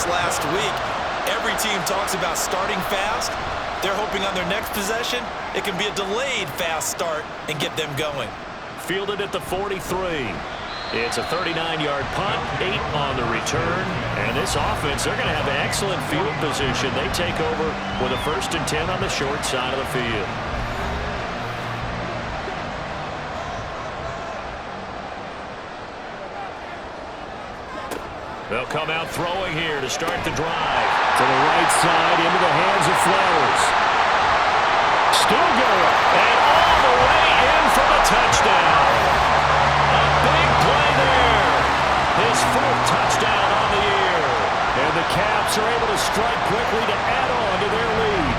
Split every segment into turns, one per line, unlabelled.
last week. Every team talks about starting fast. They're hoping on their next possession, it can be a delayed fast start and get them going.
Fielded at the 43. It's a 39-yard punt, 8 on the return. And this offense, they're going to have excellent field position. They take over with a 1st and 10 on the short side of the field. They'll come out throwing here to start the drive. To the right side, into the hands of Flowers. Still going. And all the way in for the touchdown. A big play there. His 4th touchdown on the year. And the Caps are able to strike quickly to add on to their lead.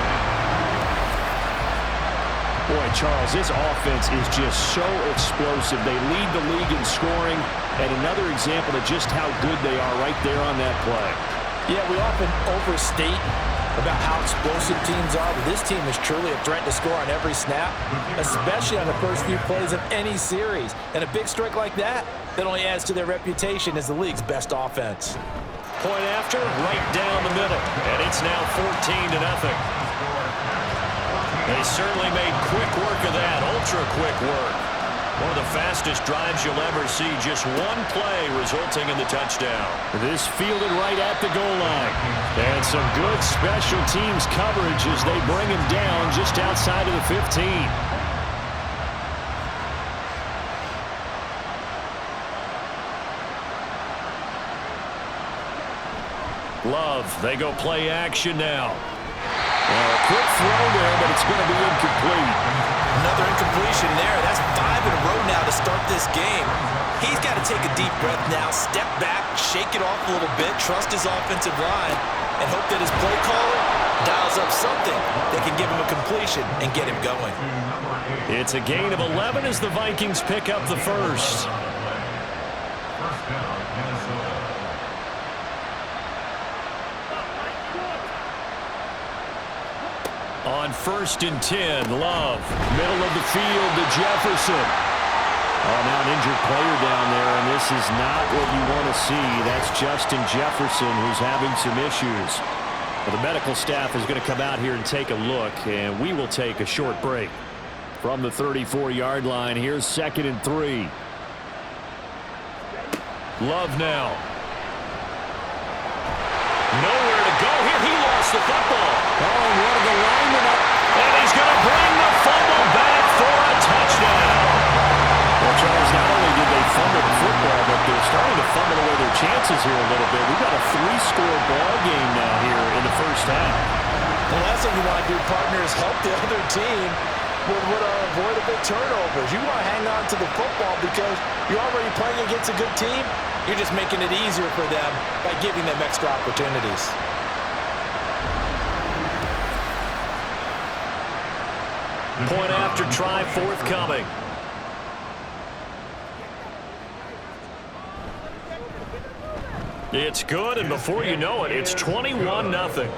Boy, Charles, this offense is just so explosive. They lead the league in scoring, and another example of just how good they are right there on that play.
Yeah, we often overstate about how explosive teams are, but this team is truly a threat to score on every snap, especially on the first few plays of any series. And a big strike like that only adds to their reputation as the league's best offense.
Point after, right down the middle, and it's now 14-0. They certainly made quick work of that, ultra-quick work. One of the fastest drives you'll ever see, just one play resulting in the touchdown. This fielded right at the goal line. And some good special teams coverage as they bring him down just outside of the 15. Love, they go play action now. A quick throw there, but it's going to be incomplete.
Another incompletion there. That's 5 in a row now to start this game. He's got to take a deep breath now, step back, shake it off a little bit, trust his offensive line, and hope that his play caller dials up something that can give him a completion and get him going.
It's a gain of 11 as the Vikings pick up the first. On 1st and 10, Love. Middle of the field to Jefferson. Oh, now an injured player down there, and this is not what you want to see. That's Justin Jefferson who's having some issues. Well, the medical staff is going to come out here and take a look, and we will take a short break. From the 34-yard line, here's 2nd and 3. Love now. Nowhere to go here. He lost the football. Oh, and one of the linemen up. And he's going to bring the fumble back for a touchdown. Well, Charles, not only did they fumble the football, but they're starting to fumble away their chances here a little bit. We've got a 3-score ball game now here in the first half.
Well, that's what you want to do, partners. Help the other team with avoidable turnovers. You want to hang on to the football because you're already playing against a good team. You're just making it easier for them by giving them extra opportunities.
Point after try forthcoming. It's good, and before you know it, it's 21-0.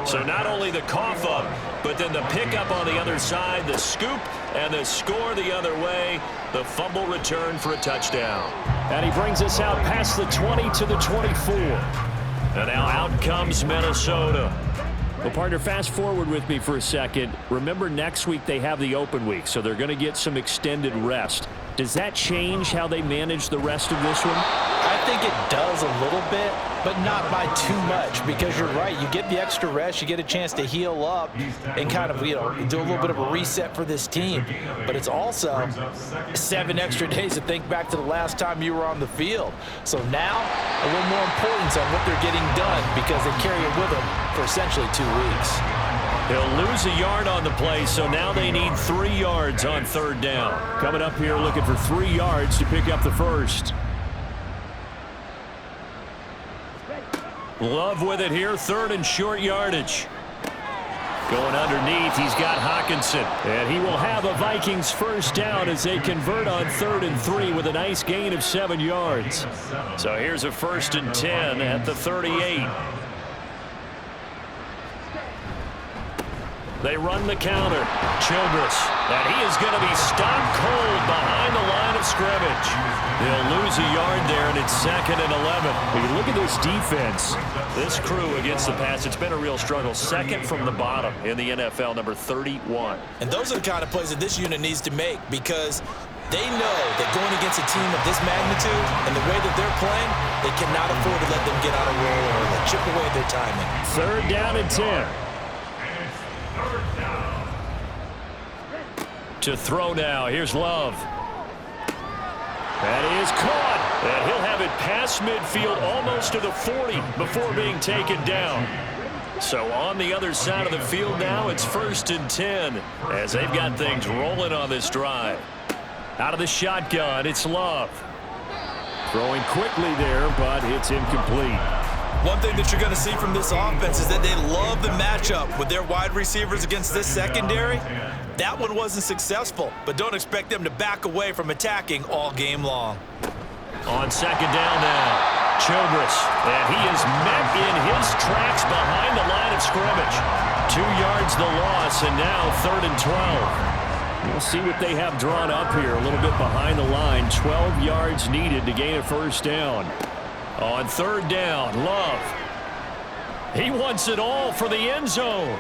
So not only the cough up, but then the pickup on the other side, the scoop, and the score the other way, the fumble return for a touchdown. And he brings us out past the 20 to the 24. And now out comes Minnesota. Well, partner, fast forward with me for a second. Remember, next week they have the open week, so they're going to get some extended rest. Does that change how they manage the rest of this one?
I think it does a little bit, but not by too much, because you're right. You get the extra rest, you get a chance to heal up and kind of, do a little bit of a reset for this team. But it's also 7 extra days to think back to the last time you were on the field. So now, a little more importance on what they're getting done because they carry it with them for essentially 2 weeks.
He'll lose a yard on the play, so now they need 3 yards on 3rd down. Coming up here looking for 3 yards to pick up the first. Love with it here, 3rd and short yardage. Going underneath, he's got Hawkinson. And he will have a Vikings first down as they convert on 3rd and 3 with a nice gain of 7 yards. So here's a 1st and 10 at the 38. They run the counter. Childress. And he is going to be stopped cold behind the line of scrimmage. They'll lose a yard there, and it's 2nd and 11. When you look at this defense, this crew against the pass, it's been a real struggle. 2nd from the bottom in the NFL, number 31.
And those are the kind of plays that this unit needs to make, because they know that going against a team of this magnitude and the way that they're playing, they cannot afford to let them get on a roll or chip away their timing.
3rd down and 10. To throw now. Here's Love. That is caught. And he'll have it past midfield almost to the 40 before being taken down. So on the other side of the field now, it's 1st and 10 as they've got things rolling on this drive. Out of the shotgun, it's Love. Throwing quickly there, but it's incomplete.
One thing that you're going to see from this offense is that they love the matchup with their wide receivers against this secondary. That one wasn't successful, but don't expect them to back away from attacking all game long.
On 2nd down now, Childress, and he is met in his tracks behind the line of scrimmage. 2 yards the loss, and now 3rd and 12. We'll see what they have drawn up here, a little bit behind the line. 12 yards needed to gain a 1st down. On 3rd down, Love. He wants it all for the end zone.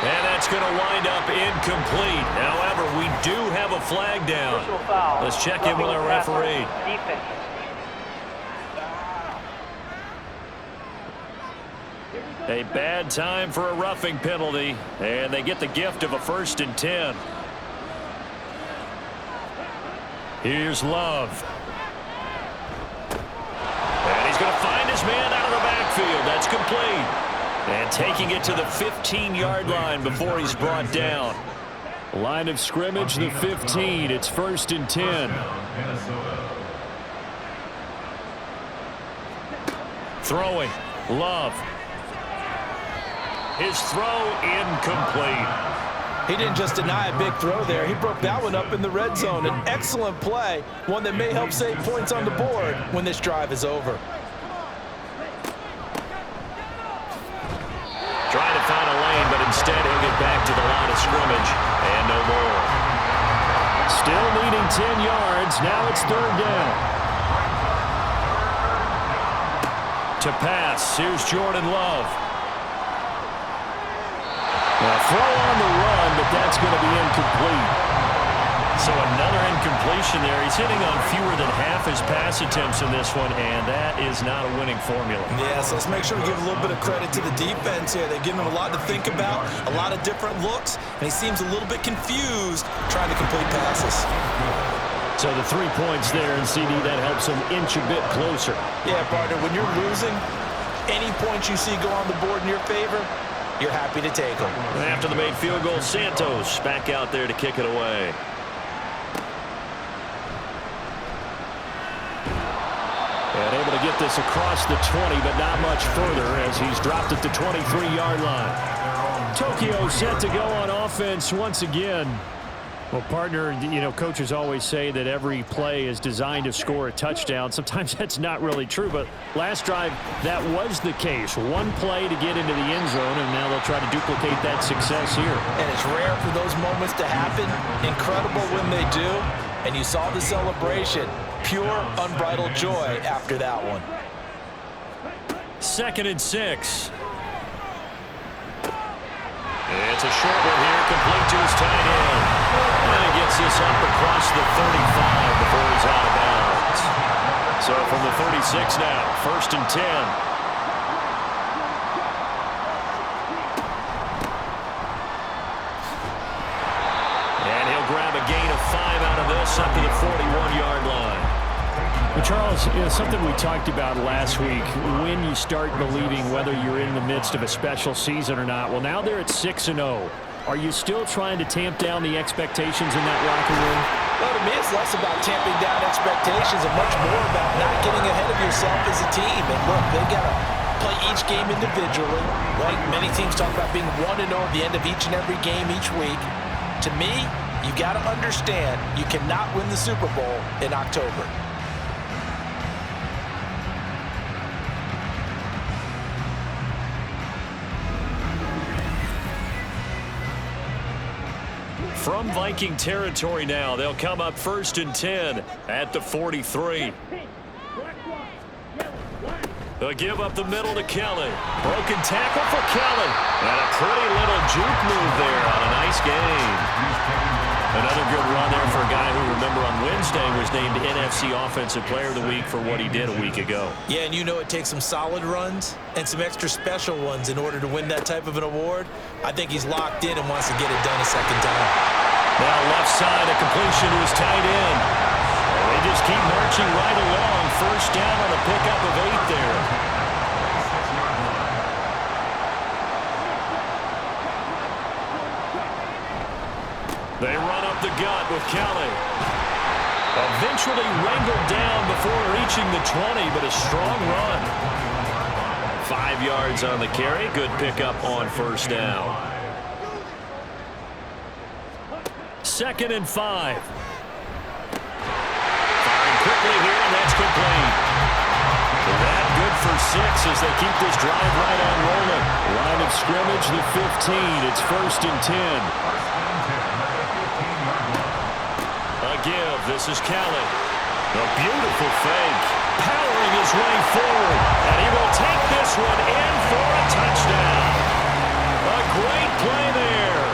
And that's going to wind up incomplete. However, we do have a flag down. Let's check in with our referee. A bad time for a roughing penalty, and they get the gift of a 1st and 10. Here's Love. And he's going to find his man out of the backfield. That's complete. And taking it to the 15-yard line before he's brought down. Line of scrimmage, the 15. It's 1st and 10. Throwing. Love. His throw incomplete.
He didn't just deny a big throw there. He broke that one up in the red zone. An excellent play, one that may help save points on the board when this drive is over.
Trying to find a lane, but instead he'll get back to the line of scrimmage, and no more. Still needing 10 yards. Now it's 3rd down. To pass, here's Jordan Love. A throw on the run, but that's going to be incomplete. So another incompletion there. He's hitting on fewer than half his pass attempts in this one, and that is not a winning formula.
Yeah, so let's make sure we give a little bit of credit to the defense here. They're giving him a lot to think about, a lot of different looks, and he seems a little bit confused trying to complete passes.
So the 3 points there, and CD, that helps him inch a bit closer.
Yeah, partner, when you're losing, any points you see go on the board in your favor, you're happy to take them.
After the made field goal, Santos back out there to kick it away. And able to get this across the 20, but not much further as he's dropped at the 23-yard line. Tokyo set to go on offense once again. Well, partner, you know, coaches always say that every play is designed to score a touchdown. Sometimes that's not really true, but last drive, that was the case. One play to get into the end zone, and now they'll try to duplicate that success here.
And it's rare for those moments to happen. Incredible when they do. And you saw the celebration. Pure, unbridled joy after that one.
2nd and 6. It's a short one here, complete to his tight end. And he gets this up across the 35 before he's out of bounds. So from the 36 now, 1st and 10. And he'll grab a gain of 5 out of this up to the 41-yard line. Well, Charles, you know, something we talked about last week, when you start believing whether you're in the midst of a special season or not. Well, now they're at 6-0. Are you still trying to tamp down the expectations in that locker room?
Well, to me, it's less about tamping down expectations and much more about not getting ahead of yourself as a team. And look, they got to play each game individually, right? Many teams talk about being 1-0 at the end of each and every game each week. To me, you got to understand you cannot win the Super Bowl in October.
from Viking territory now. They'll come up 1st and 10 at the 43. They'll give up the middle to Kelly. Broken tackle for Kelly. And a pretty little juke move there on a nice game. Another good run there for a guy who, remember, on Wednesday was named NFC Offensive Player of the Week for what he did a week ago.
Yeah, and you know it takes some solid runs and some extra special ones in order to win that type of an award. I think he's locked in and wants to get it done a second time.
Now left side, a completion to his tight end. They just keep marching right along. 1st down on a pickup of 8 there. They run up the gut with Kelly. Eventually wrangled down before reaching the 20, but a strong run. 5 yards on the carry. Good pickup on 1st down. 2nd and 5. Firing quickly here, and that's complete. That good for 6 as they keep this drive right on rolling. Line of scrimmage, the 15. It's 1st and 10. Give. This is Kelly. A beautiful fake. Powering his way forward. And he will take this one in for a touchdown. A great play there.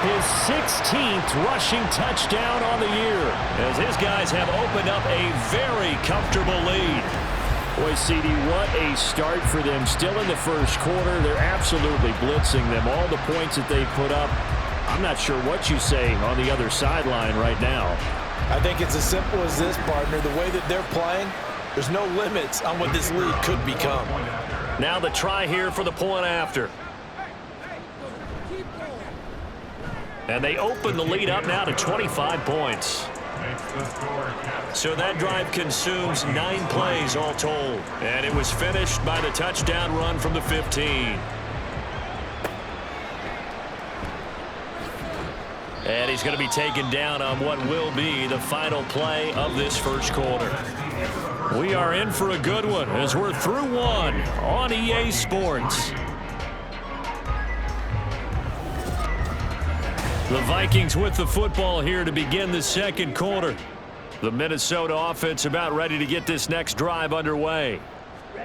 His 16th rushing touchdown on the year, as his guys have opened up a very comfortable lead. Boy, CD, what a start for them. Still in the 1st quarter. They're absolutely blitzing them. All the points that they put up, I'm not sure what you say on the other sideline right now.
I think it's as simple as this, partner. The way that they're playing, there's no limits on what this league could become.
Now the try here for the point after. And they open the lead up now to 25 points. So that drive consumes 9 plays all told. And it was finished by the touchdown run from the 15. And he's going to be taken down on what will be the final play of this 1st quarter. We are in for a good one as we're through 1 on EA Sports. The Vikings with the football here to begin the 2nd quarter. The Minnesota offense about ready to get this next drive underway.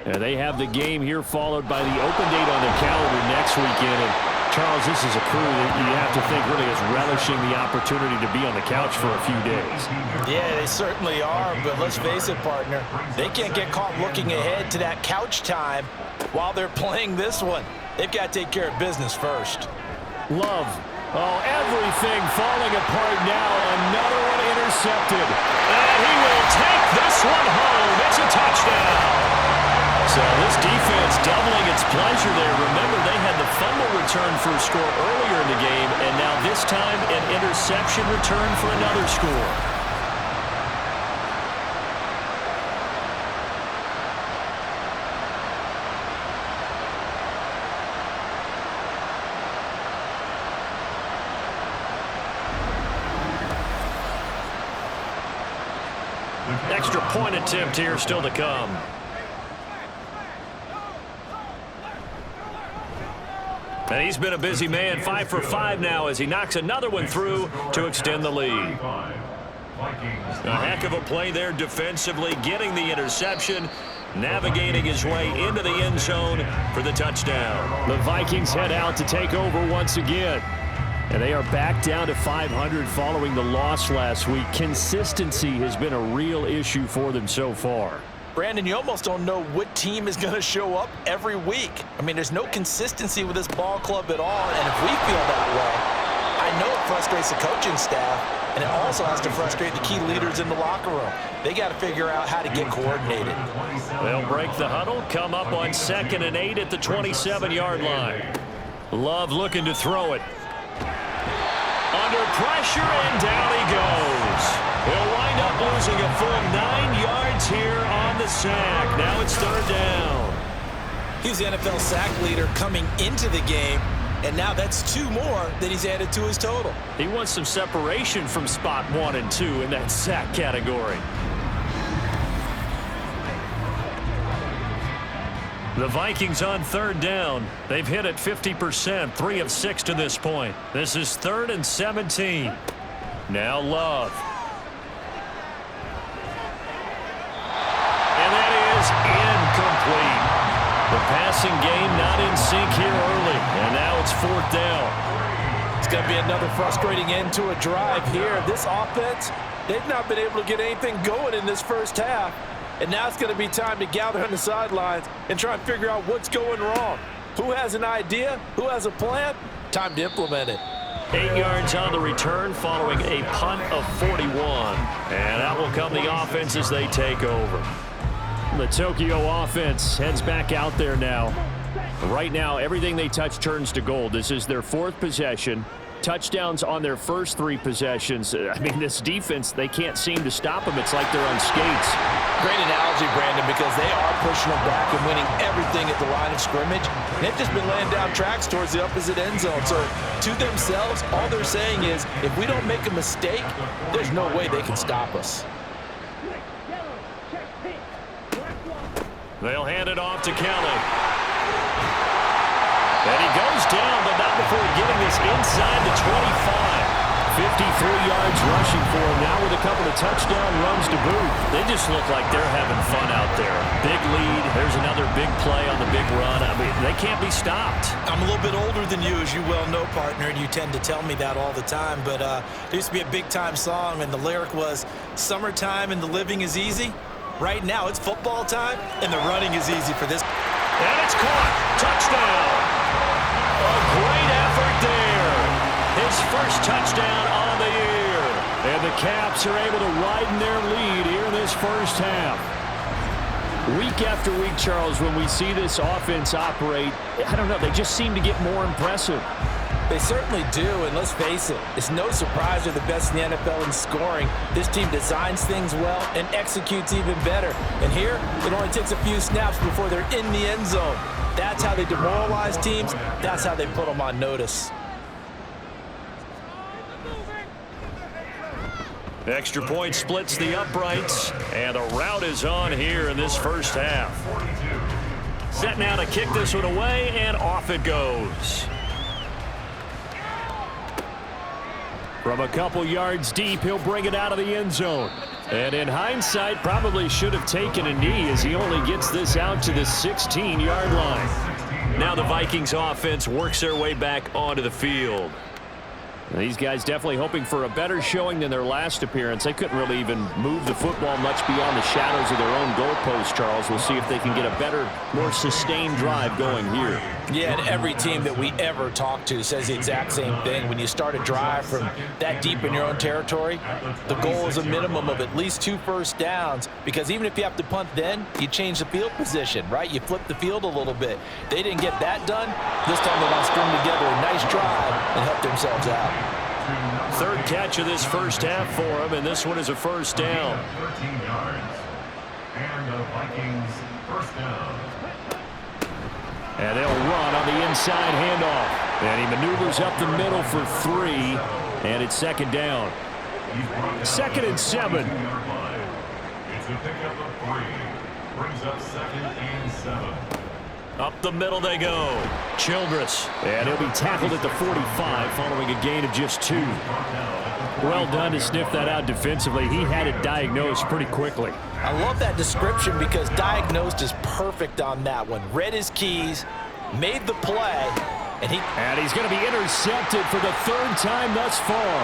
And they have the game here followed by the open date on their calendar next weekend. And Charles, this is a crew that you have to think really is relishing the opportunity to be on the couch for a few days.
Yeah, they certainly are, but let's face it, partner. They can't get caught looking ahead to that couch time while they're playing this one. They've got to take care of business first.
Love. Oh, everything falling apart now. Another one intercepted. And he will take this one home. It's a touchdown. So this defense doubling its pleasure there. Remember, they had the fumble return for a score earlier in the game, and now this time an interception return for another score. Extra point attempt here still to come. And he's been a busy man, 5 for 5 now as he knocks another one through to extend the lead. A heck of a play there defensively, getting the interception, navigating his way into the end zone for the touchdown. The Vikings head out to take over once again. And they are back down to 500 following the loss last week. Consistency has been a real issue for them so far.
Brandon, you almost don't know what team is going to show up every week. I mean, there's no consistency with this ball club at all, and if we feel that way, I know it frustrates the coaching staff, and it also has to frustrate the key leaders in the locker room. They got to figure out how to get coordinated.
They'll break the huddle, come up on 2nd and 8 at the 27-yard line. Love looking to throw it. Under pressure, and down he goes. He'll wind up losing a full 9 yards here on the sack. Now it's 3rd down.
He's the NFL sack leader coming into the game, and now that's 2 more that he's added to his total.
He wants some separation from spot 1 and 2 in that sack category. The Vikings on third down. They've hit it 50%, 3 of 6 to this point. This is 3rd and 17. Now Love. And that is incomplete. The passing game not in sync here early, and now it's 4th down.
It's going to be another frustrating end to a drive here. This offense, they've not been able to get anything going in this first half. And now it's going to be time to gather on the sidelines and try and figure out what's going wrong. Who has an idea? Who has a plan? Time to implement it.
8 yards on the return following a punt of 41. And that will come the offense as they take over. The Tokyo offense heads back out there now. Right now, everything they touch turns to gold. This is their 4th possession. Touchdowns on their first 3 possessions. I mean, this defense, they can't seem to stop them. It's like they're on skates.
Great analogy, Brandon, because they are pushing them back and winning everything at the line of scrimmage. They've just been laying down tracks towards the opposite end zone. So to themselves, all they're saying is, if we don't make a mistake, there's no way they can stop us.
They'll hand it off to Kelly. And he goes down, but not before getting this inside the 25. 53 yards rushing for him now with a couple of touchdown runs to boot. They just look like they're having fun out there. Big lead. There's another big play on the big run. I mean, they can't be stopped.
I'm a little bit older than you, as you well know, partner, and you tend to tell me that all the time. But there used to be a big-time song, and the lyric was, "Summertime and the living is easy." Right now, it's football time, and the running is easy for this.
And it's caught. Touchdown. A great effort there. His first touchdown on the year. And the Caps are able to widen their lead here in this first half. Week after week, Charles, when we see this offense operate, I don't know, they just seem to get more impressive.
They certainly do, and let's face it, it's no surprise they're the best in the NFL in scoring. This team designs things well and executes even better. And here, it only takes a few snaps before they're in the end zone. That's how they demoralize teams. That's how they put them on notice.
Extra point splits the uprights, and a route is on here in this first half. Set now to kick this one away, and off it goes. From a couple yards deep, he'll bring it out of the end zone. And in hindsight, probably should have taken a knee as he only gets this out to the 16-yard line. Now the Vikings offense works their way back onto the field. These guys definitely hoping for a better showing than their last appearance. They couldn't really even move the football much beyond the shadows of their own goalpost, Charles. We'll see if they can get a better, more sustained drive going here.
Yeah, and every team that we ever talk to says the exact same thing. When you start a drive from that deep in your own territory, the goal is a minimum of at least 2 first downs, because even if you have to punt then, you change the field position, right? You flip the field a little bit. They didn't get that done. This time they want to string together a nice drive and help themselves out.
Third catch of this first half for him, and this one is a first down.
13 yards. And the Vikings first down.
And they'll run on the inside handoff. And he maneuvers up the middle for 3, and it's second down. 2nd and 7.
It's a pickup of 3. Brings up 2nd and 7.
Up the middle they go. Childress. And he'll be tackled at the 45 following a gain of just 2. Well done to sniff that out defensively. He had it diagnosed pretty quickly.
I love that description because diagnosed is perfect on that one. Read his keys, made the play, and
he's going to be intercepted for the 3rd time thus far.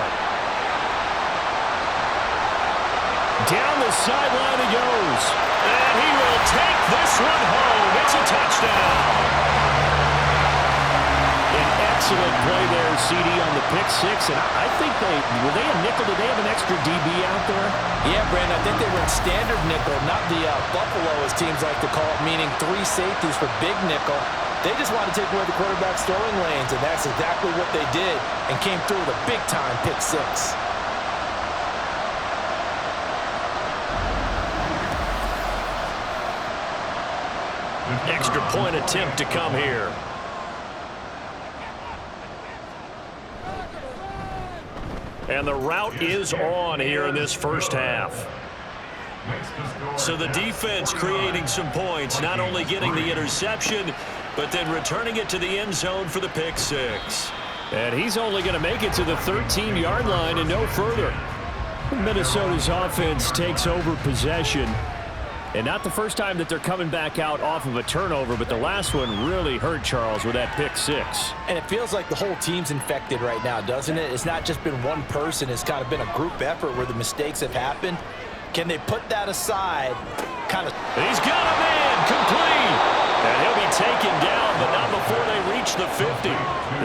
Down the sideline he goes. And he will take this one home. It's a touchdown. An excellent play there, CD, on the pick 6. And I think were they a nickel? Did they have an extra DB out there?
Yeah, Brandon, I think they were in standard nickel, not the Buffalo, as teams like to call it, meaning 3 safeties for big nickel. They just wanted to take away the quarterback's throwing lanes, and that's exactly what they did, and came through with a big-time pick 6.
Extra point attempt to come here. And the route is on here in this first half. So the defense creating some points, not only getting the interception, but then returning it to the end zone for the pick six.
And he's only going to make it to the 13-yard line and no further. Minnesota's offense takes over possession. And not the first time that they're coming back out off of a turnover, but the last one really hurt Charles with that pick six.
And it feels like the whole team's infected right now, doesn't it? It's not just been one person. It's kind of been a group effort where the mistakes have happened. Can they put that aside?
He's got a man complete. And he'll be taken down, but not before they reach the 50.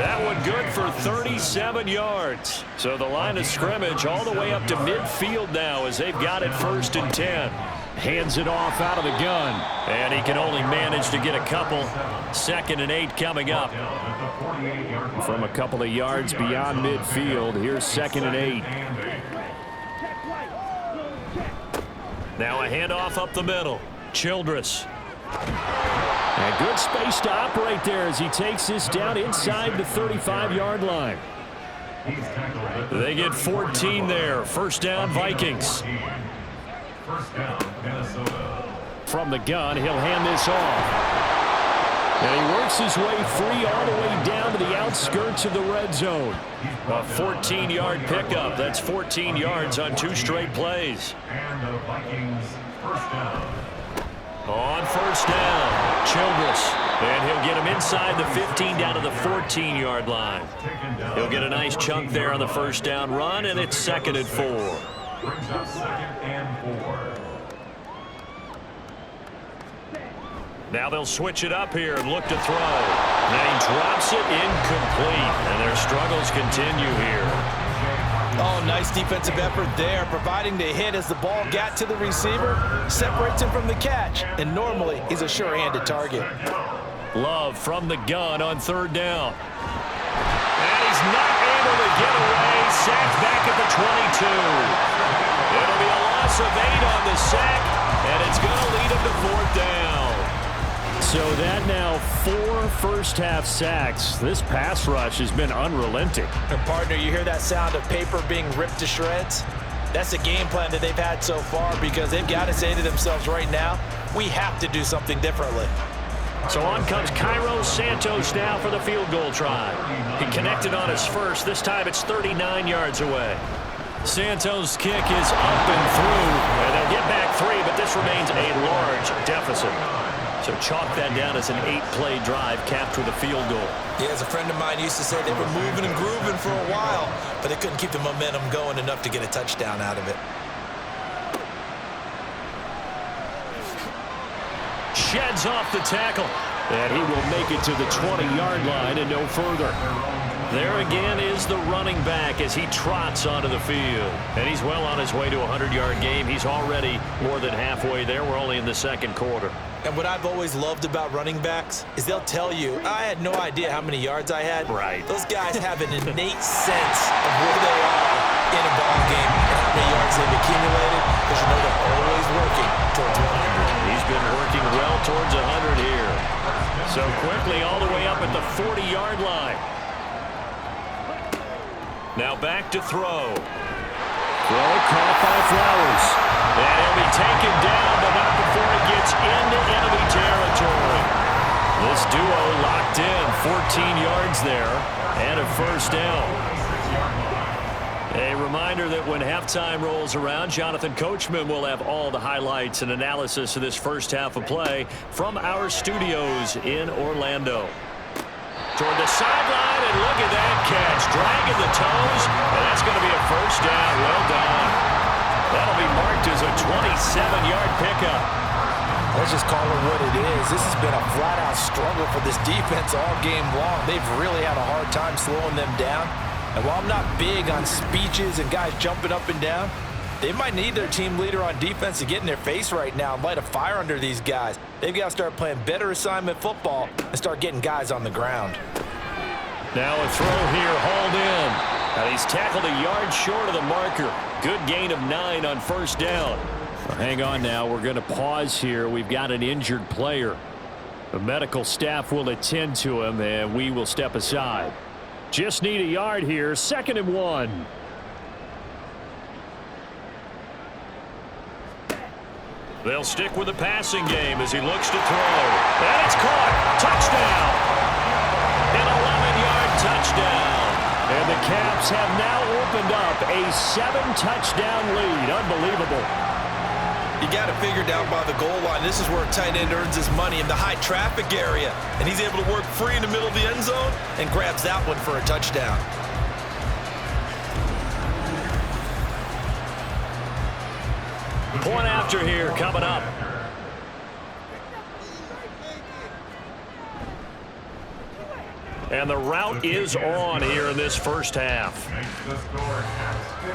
That one good for 37 yards. So the line of scrimmage all the way up to midfield now as they've got it 1st and 10.
Hands it off out of the gun.
And he can only manage to get a couple. 2nd and 8 coming up.
From a couple of yards beyond midfield, here's 2nd and 8.
Now a handoff up the middle. Childress.
And good space to operate there as he takes this down inside the 35-yard line.
They get 14 there. 1st down, Vikings.
From the gun, he'll hand this off. And he works his way free all the way down to the outskirts of the red zone.
A 14-yard pickup. That's 14 yards on 2 straight plays.
And the Vikings 1st down.
On 1st down, Childress. And he'll get him inside the 15 down to the 14-yard line. He'll get a nice chunk there on the 1st down run, and it's 2nd and 4.
Brings up 2nd and 4.
Now they'll switch it up here and look to throw. And he drops it incomplete, and their struggles continue here.
Oh, nice defensive effort there, providing the hit as the ball got to the receiver, separates him from the catch, and normally he's a sure-handed target.
Love from the gun on 3rd down. And he's not able to get away. Sacked back at the 22. It'll be a loss of 8 on the sack, and it's going to lead him to 4th down.
So that now 4 first-half sacks. This pass rush has been unrelenting.
And partner, you hear that sound of paper being ripped to shreds? That's the game plan that they've had so far because they've got to say to themselves right now, we have to do something differently.
So on comes Cairo Santos now for the field goal try. He connected on his first. This time it's 39 yards away. Santos' kick is up and through, and they'll get back 3, but this remains a large deficit. So chalk that down as an 8-play drive capped with a field goal.
Yeah, as a friend of mine used to say, they were moving and grooving for a while, but they couldn't keep the momentum going enough to get a touchdown out of it.
Sheds off the tackle.
And he will make it to the 20-yard line and no further.
There again is the running back as he trots onto the field. And he's well on his way to a 100-yard game. He's already more than halfway there. We're only in the 2nd quarter.
And what I've always loved about running backs is they'll tell you, I had no idea how many yards I had.
Right.
Those guys have an innate sense of where they are in a ball game and how many yards they've accumulated because you know they're always working towards 100.
He's been working well towards 100 here. So quickly all the way up at the 40-yard line. Now back to throw.
Throw caught by Flowers.
And he'll be taken down, but not before it gets into enemy territory. This duo locked in, 14 yards there, and a 1st down. A reminder that when halftime rolls around, Jonathan Coachman will have all the highlights and analysis of this first half of play from our studios in Orlando. Toward the sideline, and look at that catch. Dragging the toes, and that's going to be a 1st down. Well done. That'll be marked as a 27-yard pickup.
Let's just call it what it is. This has been a flat-out struggle for this defense all game long. They've really had a hard time slowing them down. And while I'm not big on speeches and guys jumping up and down, they might need their team leader on defense to get in their face right now and light a fire under these guys. They've got to start playing better assignment football and start getting guys on the ground.
Now a throw here, hauled in. And he's tackled a yard short of the marker. Good gain of 9 on 1st down.
Well, hang on now. We're going to pause here. We've got an injured player. The medical staff will attend to him, and we will step aside. Just need a yard here. 2nd and 1.
They'll stick with the passing game as he looks to throw. And it's caught. Touchdown. An 11-yard touchdown. And the Caps have now opened up a 7-touchdown lead. Unbelievable.
You got to figure down by the goal line. This is where a tight end earns his money in the high traffic area. And he's able to work free in the middle of the end zone and grabs that one for a touchdown.
Point after here coming up. And the route is on here in this first half.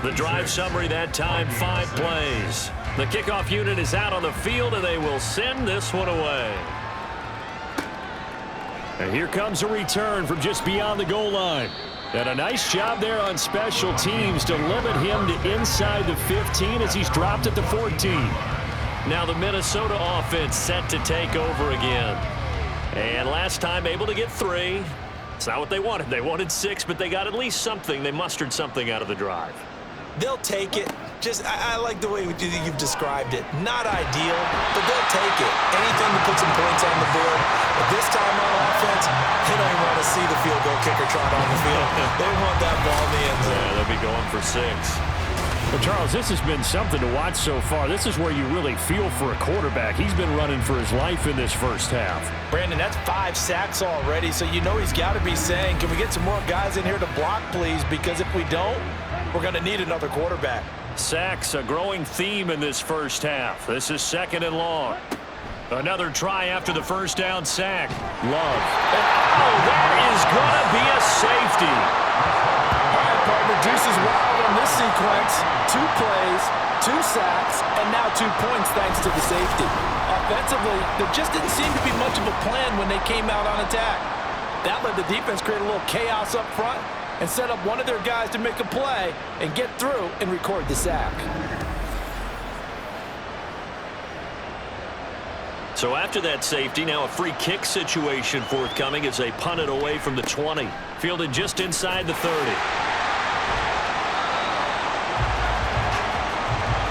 The drive summary that time, 5 plays. The kickoff unit is out on the field, and they will send this one away. And here comes a return from just beyond the goal line. And a nice job there on special teams to limit him to inside the 15 as he's dropped at the 14. Now the Minnesota offense set to take over again. And last time able to get 3. It's not what they wanted. They wanted 6, but they got at least something. They mustered something out of the drive.
They'll take it. I like the way you've described it. Not ideal, but they'll take it. Anything to put some points on the board. But this time on offense, they don't even want to see the field goal kicker trot on the field. They want that ball in the end zone.
Yeah, they'll be going for 6.
Well, Charles, this has been something to watch so far. This is where you really feel for a quarterback. He's been running for his life in this first half.
Brandon, that's 5 sacks already, so you know he's got to be saying, can we get some more guys in here to block, please? Because if we don't, we're going to need another quarterback.
Sacks, a growing theme in this first half. This is 2nd and long. Another try after the first down sack. Love. Oh, that is going to be a safety.
All right, partner, Deuce is wild on this sequence. 2 plays, 2 sacks, and now 2 points thanks to the safety. Offensively, there just didn't seem to be much of a plan when they came out on attack. That let the defense create a little chaos up front and set up one of their guys to make a play and get through and record the sack.
So after that safety, now a free kick situation forthcoming as they punt it away from the 20. Fielded just inside the 30.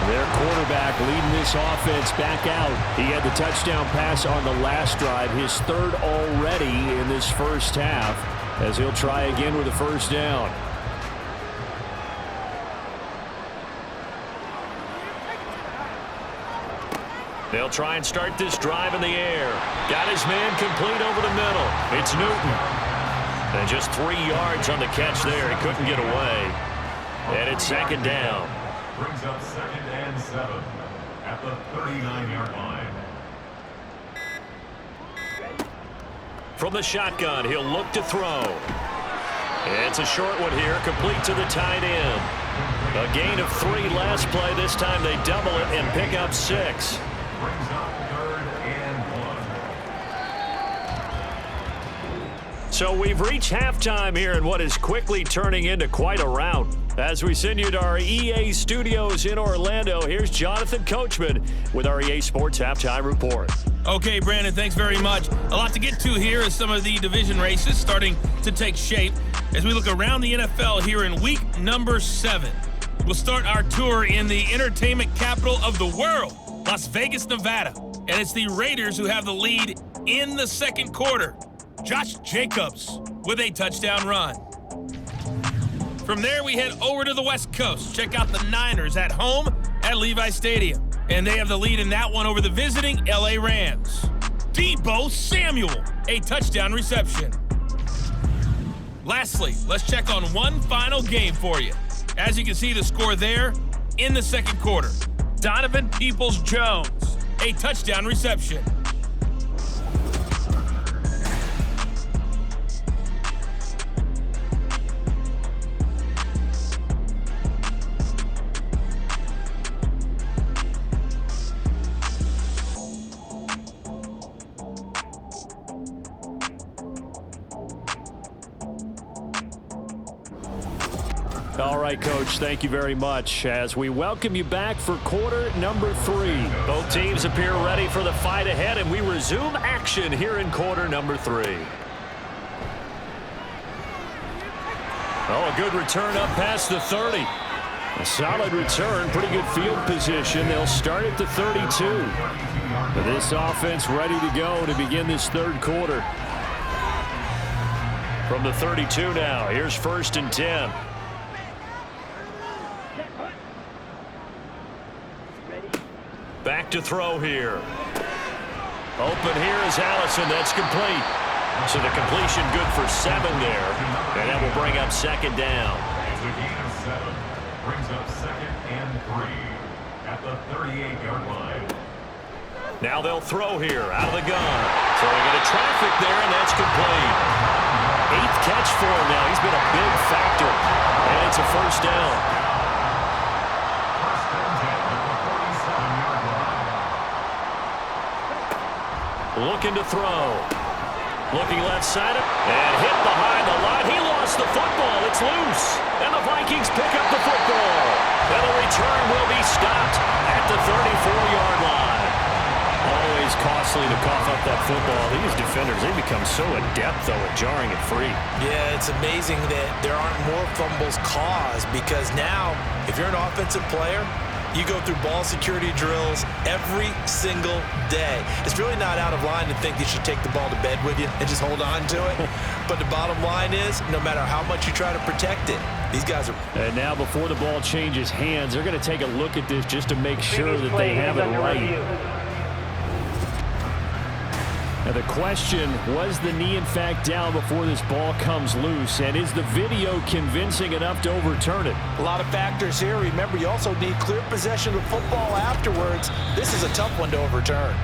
Their quarterback leading this offense back out. He had the touchdown pass on the last drive, his 3rd already in this first half, as he'll try again with a first down.
They'll try and start this drive in the air. Got his man complete over the middle. It's Newton. And just 3 yards on the catch there. He couldn't get away. And it's 2nd down.
Brings up 2nd and 7 at the 39-yard line.
From the shotgun, he'll look to throw. It's a short one here, complete to the tight end. A gain of 3 last play. This time they double it and pick up 6.
Brings up 3rd and 1.
So we've reached halftime here in what is quickly turning into quite a rout. As we send you to our EA studios in Orlando, here's Jonathan Coachman with our EA Sports Halftime Report.
Okay, Brandon, thanks very much. A lot to get to here as some of the division races starting to take shape as we look around the NFL here in week number 7. We'll start our tour in the entertainment capital of the world, Las Vegas, Nevada. And it's the Raiders who have the lead in the 2nd quarter. Josh Jacobs with a touchdown run. From there, we head over to the West Coast. Check out the Niners at home at Levi Stadium. And they have the lead in that one over the visiting LA Rams. Deebo Samuel, a touchdown reception. Lastly, let's check on one final game for you. As you can see the score there in the 2nd quarter. Donovan Peoples-Jones, a touchdown reception.
All right, Coach, thank you very much as we welcome you back for quarter number 3.
Both teams appear ready for the fight ahead, and we resume action here in quarter number 3. Oh, a good return up past the 30.
A solid return, pretty good field position. They'll start at the 32. But this offense ready to go to begin this third quarter. From the 32 now, here's 1st and 10. Back to throw here. Open here is Allison. That's complete. So the completion good for 7 there. And that will bring up 2nd down.
It's a gain of 7. Brings up 2nd and 3 at the 38-yard line.
Now they'll throw here out of the gun. Throwing into traffic there, and that's complete. 8th catch for him now. He's been a big factor. And it's a 1st down.
First and 10 at the 47-yard line.
Looking to throw. Looking left side and hit behind the line. He lost the football. It's loose. And the Vikings pick up the football. And the return will be stopped at the 34-yard line. Always costly to cough up that football. These defenders, they become so adept, though, at jarring it free.
Yeah, it's amazing that there aren't more fumbles caused because now, if you're an offensive player, you go through ball security drills every single day. It's really not out of line to think you should take the ball to bed with you and just hold on to it. But the bottom line is, no matter how much you try to protect it, these guys are...
And now before the ball changes hands, they're going to take a look at this just to make sure that they have it right. Now the question, was the knee in fact down before this ball comes loose? And is the video convincing enough to overturn it?
A lot of factors here. Remember, you also need clear possession of the football afterwards. This is a tough one to overturn.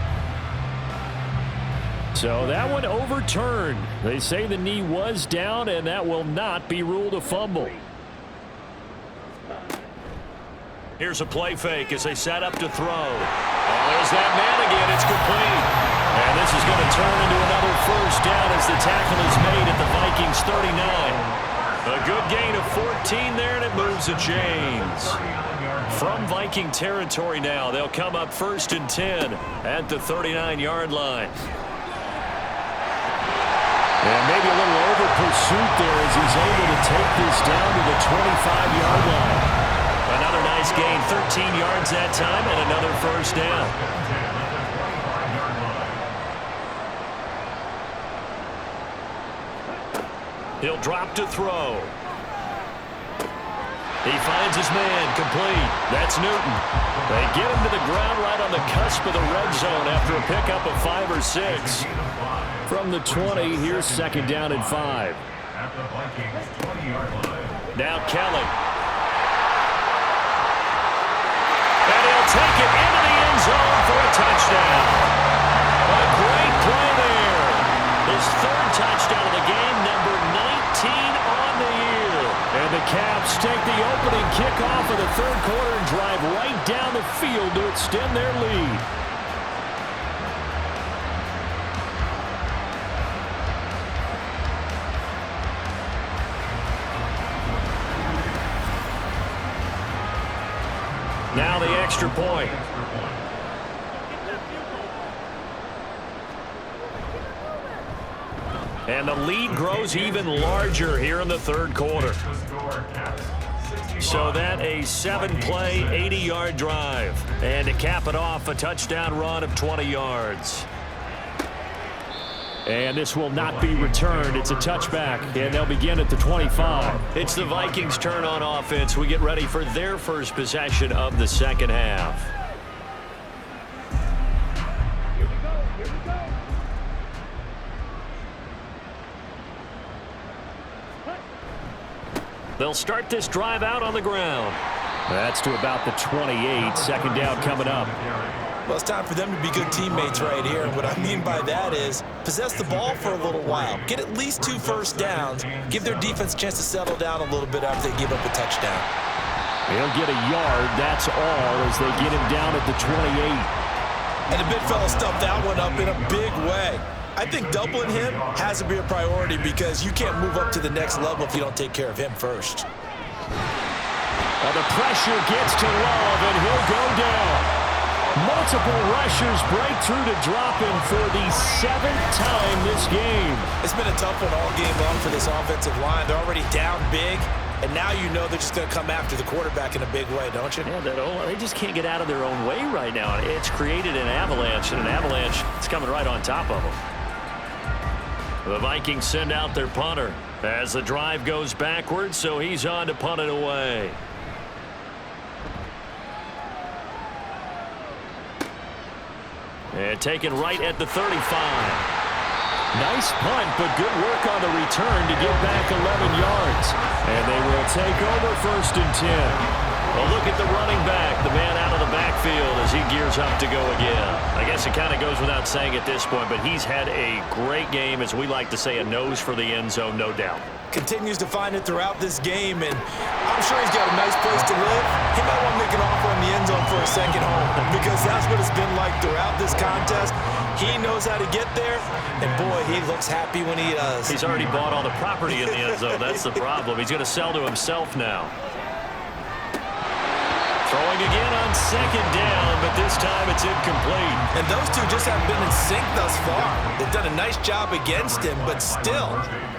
So that one overturned. They say the knee was down, and that will not be ruled a fumble.
Here's a play fake as they set up to throw. And there's that man again. It's complete. And this is going to turn into another 1st down as the tackle is made at the Vikings 39. A good gain of 14 there, and it moves the chains. From Viking territory now, they'll come up 1st and 10 at the 39-yard line. And maybe a little over pursuit there as he's able to take this down to the 25-yard line. Another nice gain, 13 yards that time, and another 1st down. He'll drop to throw. He finds his man, complete. That's Newton. They get him to the ground right on the cusp of the red zone after a pickup of 5 or 6.
From the 20, here's 2nd down and 5.
At the Vikings 20-yard line.
Now Kelly. And he'll take it into the end zone for a touchdown. A great play there. His 3rd touchdown of the game, number 19 on the year.
And the Caps take the opening kickoff of the 3rd quarter and drive right down the field to extend their lead.
Now the extra point. And the lead grows even larger here in the 3rd quarter. So that a 7-play, 80-yard drive. And to cap it off, a touchdown run of 20 yards.
And this will not be returned. It's a touchback, and they'll begin at the 25.
It's the Vikings' turn on offense. We get ready for their first possession of the 2nd half. They'll start this drive out on the ground.
That's to about the 28. 2nd down coming up.
Well, it's time for them to be good teammates right here. And what I mean by that is possess the ball for a little while. Get at least 2 first downs. Give their defense a chance to settle down a little bit after they give up a touchdown.
He'll get a yard. That's all as they get him down at the 28.
And the big fella stuffed that one up in a big way. I think doubling him has to be a priority because you can't move up to the next level if you don't take care of him first.
Well, the pressure gets to Love, and he'll go down. Multiple rushers break through to drop him for the 7th time this game.
It's been a tough one all game long for this offensive line. They're already down big. and now you know they're just going to come after the quarterback in a big way, don't you?
Yeah, they just can't get out of their own way right now. It's created an avalanche, and an avalanche is coming right on top of them. The Vikings send out their punter as the drive goes backwards, so he's on to punt it away. And taken right at the 35.
Nice punt, but good work on the return to get back 11 yards. And they will take over 1st and 10.
Well, look at the running back, the man out of the backfield as he gears up to go again. I guess it kind of goes without saying at this point, but he's had a great game, as we like to say, a nose for the end zone, no doubt.
Continues to find it throughout this game, and I'm sure he's got a nice place to live. He might want to make an offer in the end zone for a second home, because that's what it's been like throughout this contest. He knows how to get there, and boy, he looks happy when he does.
He's already bought all the property in the end zone. That's the problem. He's going to sell to himself now. Throwing again on 2nd down, but this time it's incomplete.
And those two just haven't been in sync thus far. They've done a nice job against him, but still,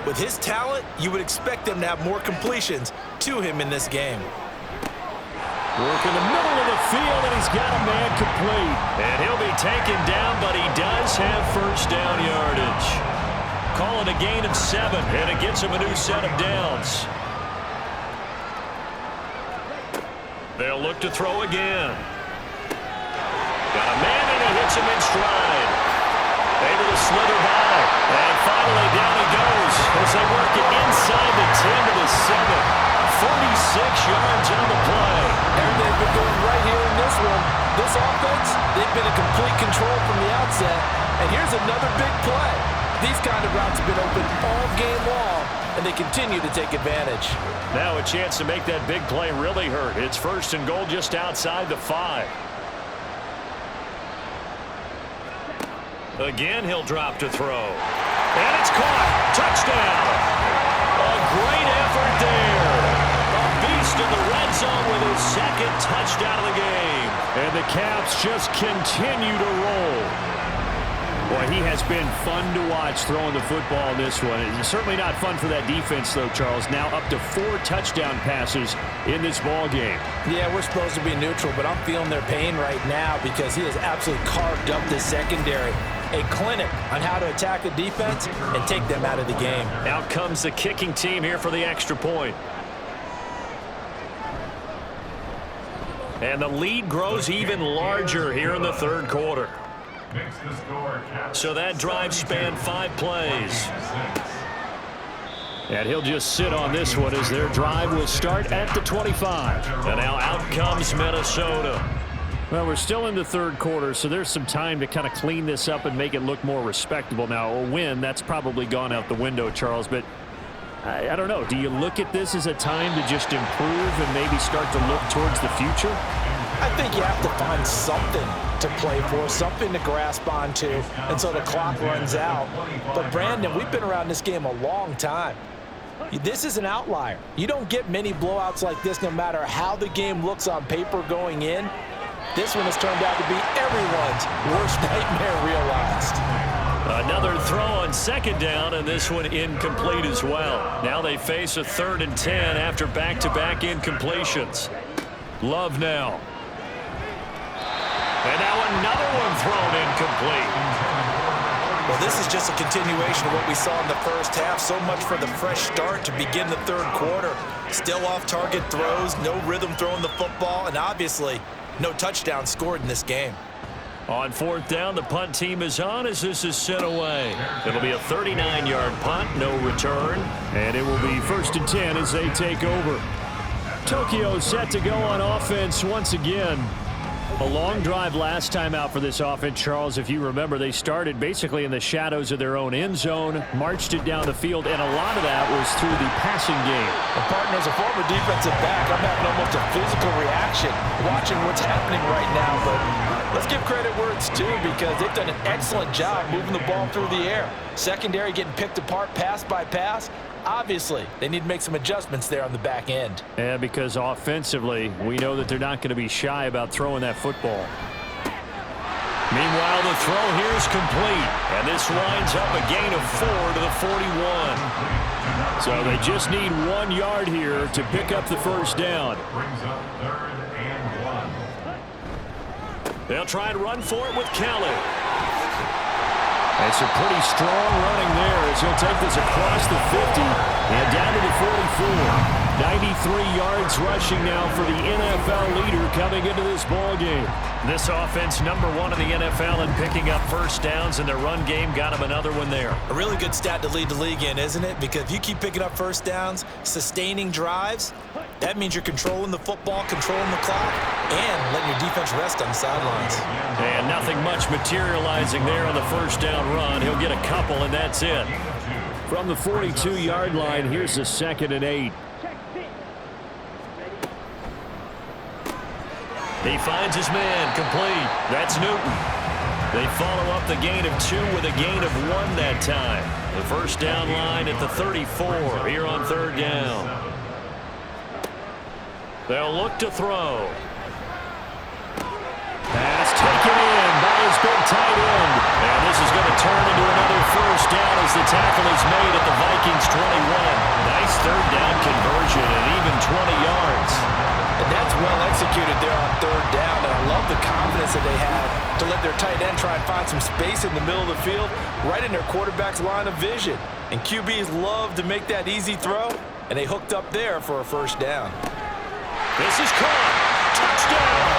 with his talent, you would expect them to have more completions to him in this game.
Work in the middle of the field, and he's got a man complete.
And he'll be taken down, but he does have 1st down yardage. Call it a gain of 7, and it gets him a new set of downs. They'll look to throw again. Got a man, and he hits him in stride. Able to slither by. And finally down he goes as they work it inside the 10 to the 7. 46 yards on the play.
Everything they've been doing right here in this one. This offense, they've been in complete control from the outset. And here's another big play. These kind of routes have been open all game long, and they continue to take advantage.
Now a chance to make that big play really hurt. It's 1st and goal just outside the 5. Again, he'll drop to throw. And it's caught. Touchdown. A great effort there. A beast in the red zone with his 2nd touchdown of the game.
And the Caps just continue to roll. Boy, he has been fun to watch throwing the football in this one. It's certainly not fun for that defense, though, Charles. Now up to 4 touchdown passes in this ball game.
Yeah, we're supposed to be neutral, but I'm feeling their pain right now because he has absolutely carved up this secondary. A clinic on how to attack the defense and take them out of the game.
Out comes the kicking team here for the extra point. And the lead grows even larger here in the 3rd quarter. So that drive spanned 5 plays.
And he'll just sit on this one as their drive will start at the 25.
And now out comes Minnesota.
Well, we're still in the 3rd quarter, so there's some time to kind of clean this up and make it look more respectable. Now, a win, that's probably gone out the window, Charles, but I don't know. Do you look at this as a time to just improve and maybe start to look towards the future?
I think you have to find something to play for, something to grasp onto, and so the clock runs out. But, Brandon, we've been around this game a long time. This is an outlier. You don't get many blowouts like this no matter how the game looks on paper going in. This one has turned out to be everyone's worst nightmare realized.
Another throw on 2nd down, and this one incomplete as well. Now they face a 3rd and 10 after back-to-back incompletions. Love now. And now another one thrown incomplete.
Well, this is just a continuation of what we saw in the first half. So much for the fresh start to begin the 3rd quarter. Still off-target throws, no rhythm throwing the football, and obviously no touchdown scored in this game.
On 4th down, the punt team is on as this is sent away. It'll be a 39-yard punt, no return.
And it will be 1st and 10 as they take over. Tokyo set to go on offense once again. A long drive last time out for this offense, Charles. If you remember, they started basically in the shadows of their own end zone, marched it down the field, and a lot of that was through the passing game.
And partner, as a former defensive back, I'm having almost a physical reaction watching what's happening right now. But let's give credit where it's due because they've done an excellent job moving the ball through the air. Secondary getting picked apart pass by pass. Obviously, they need to make some adjustments there on the back end.
Yeah, because offensively, we know that they're not going to be shy about throwing that football. Meanwhile, the throw here is complete, and this winds up a gain of 4 to the 41. So they just need 1 yard here to pick up the first down. They'll try and run for it with Kelly. It's a pretty strong running there as he'll take this across the 50 and down to the 44. 93 yards rushing now for the NFL leader coming into this ball game. This offense #1 in the NFL in picking up first downs, and their run game got him another one there.
A really good stat to lead the league in, isn't it? Because if you keep picking up first downs, sustaining drives, that means you're controlling the football, controlling the clock, and letting your defense rest on the sidelines.
And nothing much materializing there on the first down run. He'll get a couple, and that's it. From the 42-yard line, here's a 2nd and 8. He finds his man, complete. That's Newton. They follow up the gain of 2 with a gain of 1 that time. The first down line at the 34 here on 3rd down. They'll look to throw. Pass taken in by his big tight end. And this is going to turn into another first down as the tackle is made at the Vikings 21. Nice 3rd down conversion and even 20 yards.
And that's well executed there on 3rd down, and I love the confidence that they have to let their tight end try and find some space in the middle of the field, right in their quarterback's line of vision. And QBs love to make that easy throw, and they hooked up there for a first down.
This is caught. Touchdown!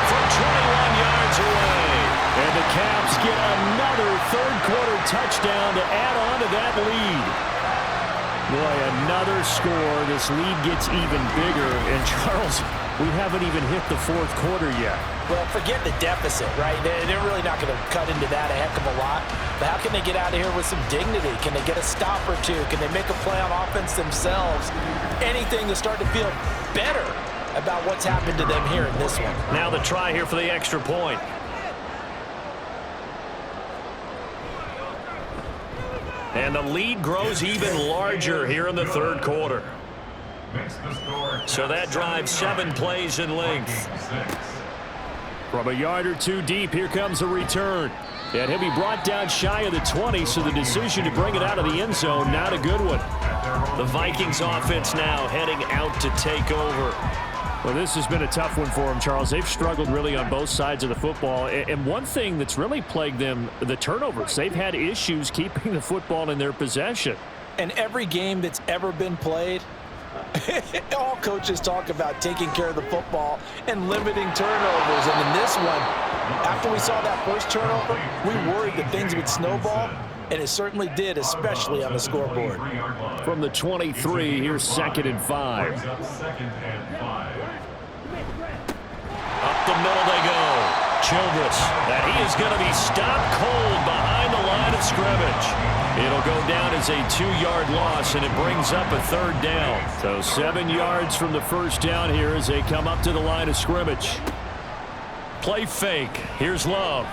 From 21 yards away. And the Caps get another 3rd-quarter touchdown to add on to that lead. Boy, another score. This lead gets even bigger. And, Charles, we haven't even hit the 4th quarter yet.
Well, forget the deficit, right? They're really not going to cut into that a heck of a lot. But how can they get out of here with some dignity? Can they get a stop or two? Can they make a play on offense themselves? Anything to start to feel better about what's happened to them here in this one.
Now the try here for the extra point. And the lead grows even larger here in the 3rd quarter. So that drives 7 plays in length. From a yard or 2 deep, here comes a return. And he'll be brought down shy of the 20, so the decision to bring it out of the end zone, not a good one. The Vikings offense now heading out to take over. Well, this has been a tough one for them, Charles. They've struggled really on both sides of the football. And one thing that's really plagued them, the turnovers. They've had issues keeping the football in their possession.
And every game that's ever been played, all coaches talk about taking care of the football and limiting turnovers. And in this one, after we saw that first turnover, we worried that things would snowball, and it certainly did, especially on the scoreboard.
From the 23, here's 2nd and 5. Up the middle they go. Childress, and he is going to be stopped cold behind the line of scrimmage. It'll go down as a 2-yard loss, and it brings up a 3rd down. So 7 yards from the first down here as they come up to the line of scrimmage. Play fake. Here's Love.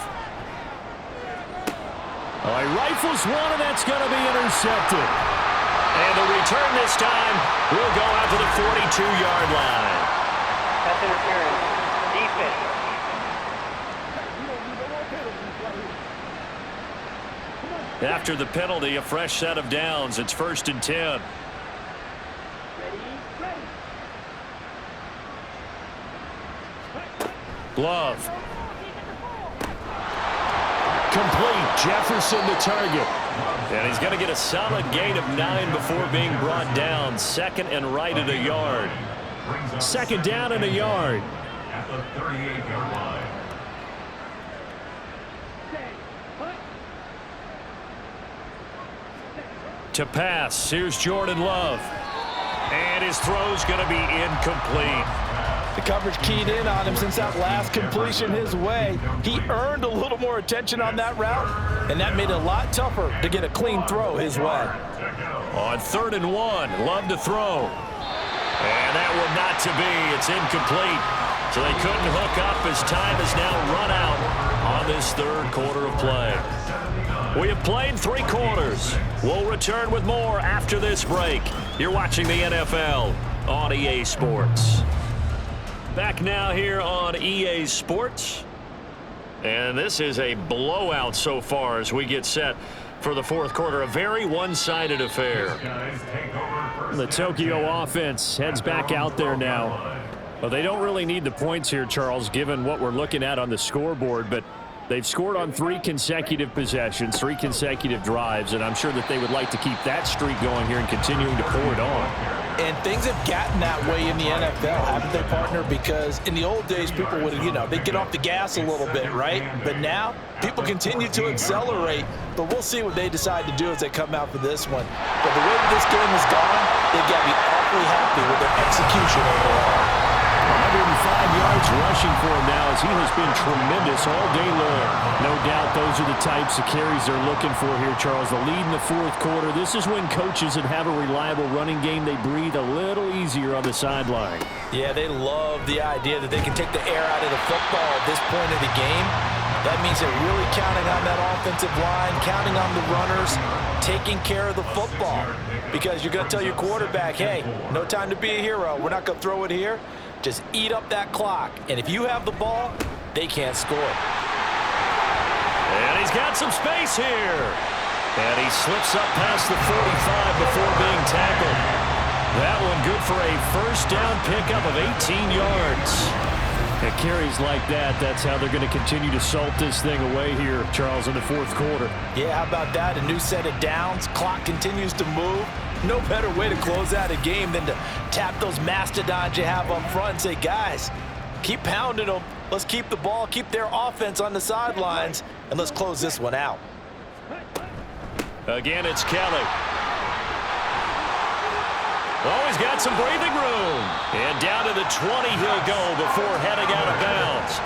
Oh, he rifles one, and that's going to be intercepted. And the return this time will go out to the 42-yard line.
That's interference. Defense.
After the penalty, a fresh set of downs. It's 1st and 10. Glove. Complete. Jefferson the target. And he's going to get a solid gain of 9 before being brought down. 2nd and right at a yard. 2nd down and a yard.
At the 38-yard line.
To pass, here's Jordan Love. And his throw's going to be incomplete.
The coverage keyed in on him since that last completion his way. He earned a little more attention on that route, and that made it a lot tougher to get a clean throw his way.
On 3rd and 1, Love to throw. And that one not to be. It's incomplete. So they couldn't hook up as time has now run out on this 3rd quarter of play. We have played 3 quarters. We'll return with more after this break. You're watching the NFL on EA Sports. Back now here on EA Sports.
And this is a blowout so far as we get set for the fourth quarter. A very one-sided affair.
The Tokyo offense heads back out there now. Well, they don't really need the points here, Charles, given what we're looking at on the scoreboard, but they've scored on 3 consecutive possessions, 3 consecutive drives, and I'm sure that they would like to keep that streak going here and continuing to pour it on.
And things have gotten that way in the NFL, haven't they, partner? Because in the old days, people would, they'd get off the gas a little bit, right? But now, people continue to accelerate, but we'll see what they decide to do as they come out for this one. But the way this game has gone, they've got to be awfully happy with their execution overall.
105 yards rushing for him now as he has been tremendous all day long. No doubt those are the types of carries they're looking for here, Charles. The lead in the fourth quarter. This is when coaches that have a reliable running game, they breathe a little easier on the sideline.
Yeah, they love the idea that they can take the air out of the football at this point of the game. That means they're really counting on that offensive line, counting on the runners, taking care of the football. Because you're going to tell your quarterback, hey, no time to be a hero. We're not going to throw it here. Just eat up that clock. And if you have the ball, they can't score.
And he's got some space here. And he slips up past the 45 before being tackled. That one good for a first down pickup of 18 yards.
At carries like that, that's how they're going to continue to salt this thing away here, Charles, in the fourth quarter.
Yeah, how about that? A new set of downs. Clock continues to move. No better way to close out a game than to tap those mastodons you have up front and say, guys, keep pounding them. Let's keep the ball, keep their offense on the sidelines, and let's close this one out.
Again, it's Kelly. Oh, he's got some breathing room. And down to the 20 he'll go before heading out of bounds.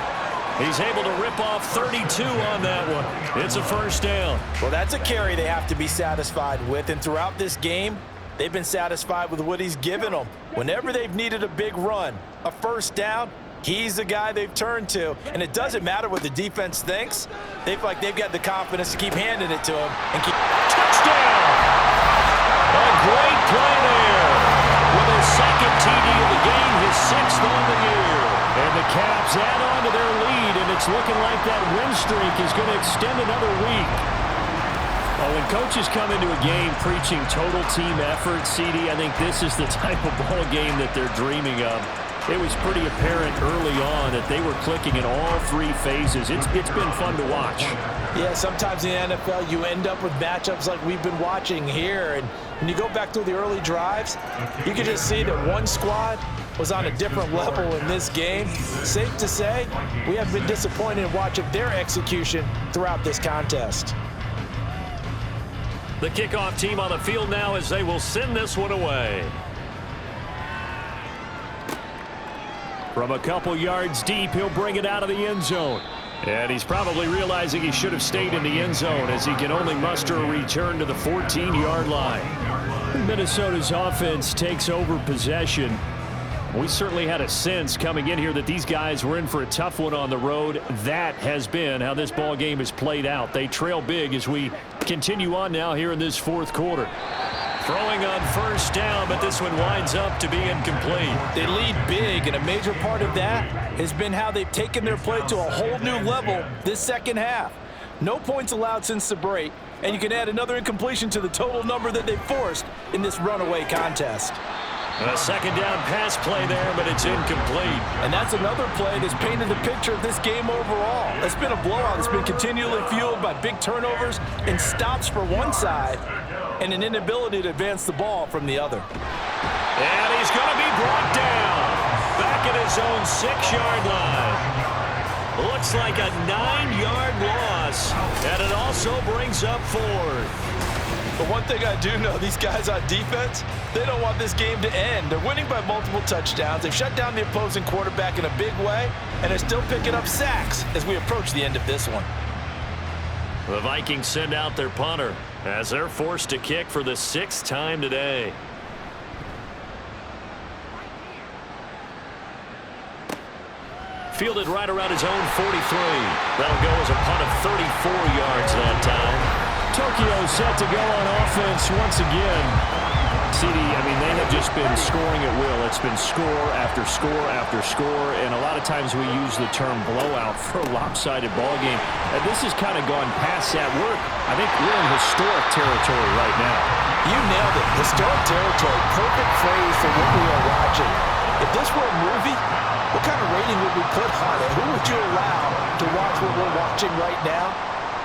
He's able to rip off 32 on that one. It's a first down.
Well, that's a carry they have to be satisfied with. And throughout this game, they've been satisfied with what he's given them. Whenever they've needed a big run, a first down, he's the guy they've turned to. And it doesn't matter what the defense thinks. They feel like they've got the confidence to keep handing it to him and keep...
Touchdown! A great play there. With his second TD of the game, his 6th on the year. And the Caps add on to their lead, and it's looking like that win streak is going to extend another week.
Oh, when coaches come into a game preaching total team effort, CD, I think this is the type of ball game that they're dreaming of. It was pretty apparent early on that they were clicking in all 3 phases. It's been fun to watch.
Yeah, sometimes in the NFL you end up with matchups like we've been watching here. And when you go back through the early drives, you can just see that one squad was on a different level in this game. Safe to say, we have been disappointed in watching their execution throughout this contest.
The kickoff team on the field now as they will send this one away.
From a couple yards deep, he'll bring it out of the end zone. And he's probably realizing he should have stayed in the end zone as he can only muster a return to the 14-yard line. Minnesota's offense takes over possession. We certainly had a sense coming in here that these guys were in for a tough one on the road. That has been how this ball game has played out. They trail big as we continue on now here in this fourth quarter.
Throwing on first down, but this one winds up to be incomplete.
They lead big, and a major part of that has been how they've taken their play to a whole new level this second half. No points allowed since the break, and you can add another incompletion to the total number that they forced in this runaway contest.
A second down pass play there, but it's incomplete.
And that's another play that's painted the picture of this game overall. It's been a blowout. It's been continually fueled by big turnovers and stops for one side and an inability to advance the ball from the other.
And he's going to be brought down back at his own 6-yard line. Looks like a 9-yard loss, and it also brings up 4.
But one thing I do know, these guys on defense, they don't want this game to end. They're winning by multiple touchdowns. They've shut down the opposing quarterback in a big way, and they're still picking up sacks as we approach the end of this one.
The Vikings send out their punter as they're forced to kick for the 6th time today. Fielded right around his own 43. That'll go as a punt of 34 yards that time.
Tokyo set to go on offense once again. CD, I mean, they have just been scoring at will. It's been score after score after score, and a lot of times we use the term blowout for a lopsided ball game. And this has kind of gone past that. I think we're in historic territory right now.
You nailed it. Historic territory. Perfect phrase for what we are watching. If this were a movie, what kind of rating would we put on it? Who would you allow to watch what we're watching right now?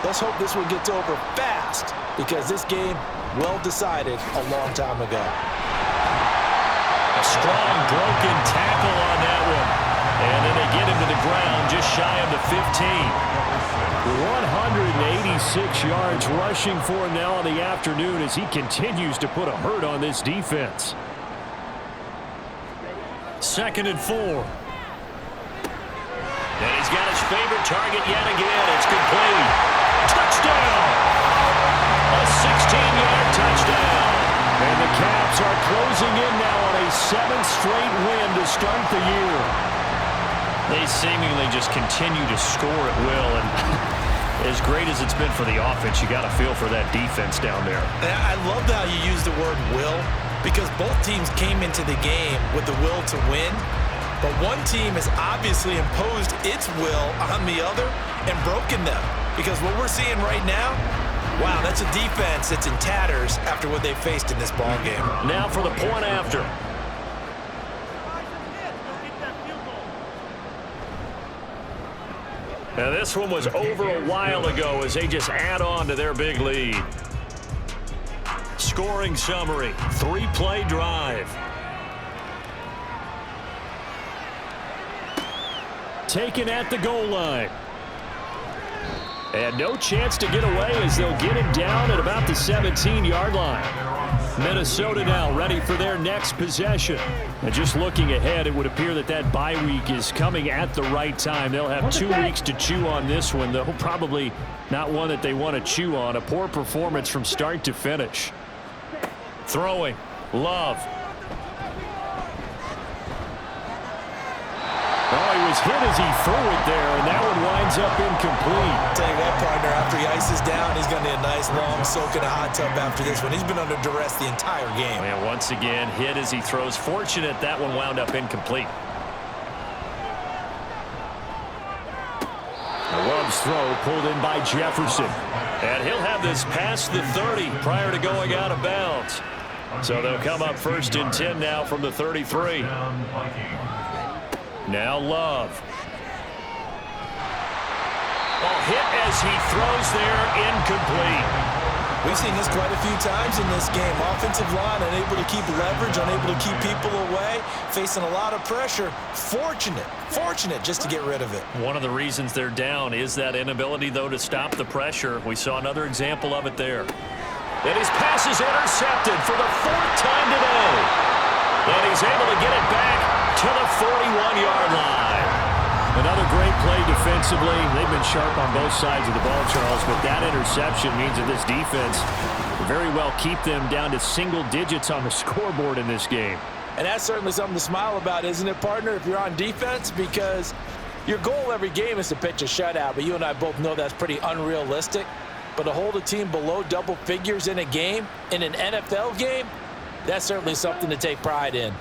Let's hope this one gets over fast, because this game, well decided a long time ago.
A strong broken tackle on that one. And then they get him to the ground just shy of the 15.
186 yards rushing for him now in the afternoon as he continues to put a hurt on this defense. 2nd and 4.
And he's got his favorite target yet again. It's complete. Touchdown! A 16-yard touchdown.
And the Caps are closing in now on a 7th straight win to start the year.
They seemingly just continue to score at will, and as great as it's been for the offense, you got to feel for that defense down there.
I love how you use the word will, because both teams came into the game with the will to win, but one team has obviously imposed its will on the other and broken them. Because what we're seeing right now, wow, that's a defense that's in tatters after what they faced in this ball game.
Now for the point after.
Now this one was over a while ago as they just add on to their big lead.
Scoring summary, 3-play drive.
Taken at the goal line. And no chance to get away as they'll get him down at about the 17-yard line. Minnesota now ready for their next possession. And just looking ahead, it would appear that that bye week is coming at the right time. They'll have 2 weeks to chew on this one, though probably not one that they want to chew on. A poor performance from start to finish. Throwing. Love. Oh, he was hit as he threw it there, and that one winds up incomplete.
Tell you what, partner, after he ices down, he's going to need a nice long soak in a hot tub after this one. He's been under duress the entire game.
And once again, hit as he throws. Fortunate that one wound up incomplete.
Love's throw pulled in by Jefferson.
And he'll have this past the 30 prior to going out of bounds. So they'll come up 1st and 10 now from the 33. Now Love. Ball hit as he throws there, incomplete.
We've seen this quite a few times in this game. Offensive line unable to keep leverage, unable to keep people away, facing a lot of pressure. Fortunate just to get rid of it.
One of the reasons they're down is that inability, though, to stop the pressure. We saw another example of it there.
And his pass is intercepted for the 4th time today. And he's able to get it back to the 41-yard line. Another great play defensively. They've been sharp on both sides of the ball, Charles, but that interception means that this defense will very well keep them down to single digits on the scoreboard in this game.
And that's certainly something to smile about, isn't it, partner, if you're on defense? Because your goal every game is to pitch a shutout, but you and I both know that's pretty unrealistic. But to hold a team below double figures in a game, in an NFL game, that's certainly something to take pride in.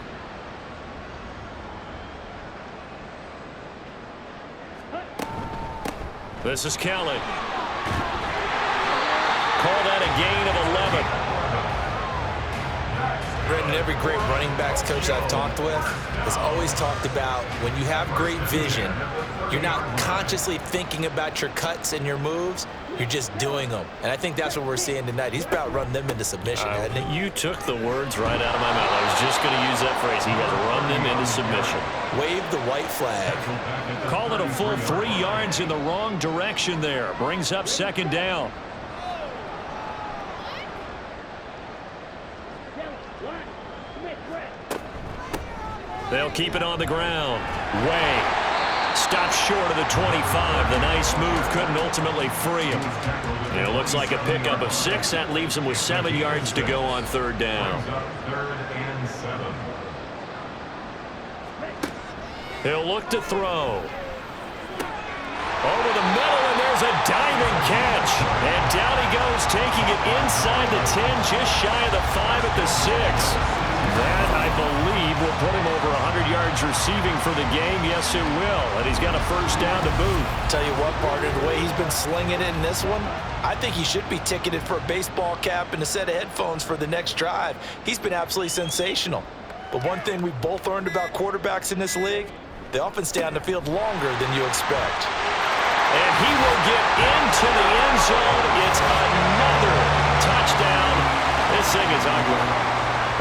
This is Kelly. Call that a gain of 11.
Brendan, every great running backs coach I've talked with has always talked about when you have great vision, you're not consciously thinking about your cuts and your moves. You're just doing them. And I think that's what we're seeing tonight. He's about run them into submission, hasn't he?
You took the words right out of my mouth. I was just going to use that phrase. He has run them into submission.
Wave the white flag.
Call it a full 3 yards in the wrong direction there. Brings up 2nd down. They'll keep it on the ground. Way. Stopped short of the 25. The nice move couldn't ultimately free him. And it looks like a pickup of 6. That leaves him with 7 yards to go on 3rd down. He'll look to throw. Over the middle, and there's Throws a diving catch. And down he goes, taking it inside the 10, just shy of the 5 at the 6. That, I believe, will put him over 100 yards receiving for the game. Yes, it will. And he's got a first down to boot.
Tell you what, partner, the way he's been slinging it in this one, I think he should be ticketed for a baseball cap and a set of headphones for the next drive. He's been absolutely sensational. But one thing we've both learned about quarterbacks in this league, they often stay on the field longer than you expect.
And he will get into the end zone. It's another touchdown. This thing is ugly.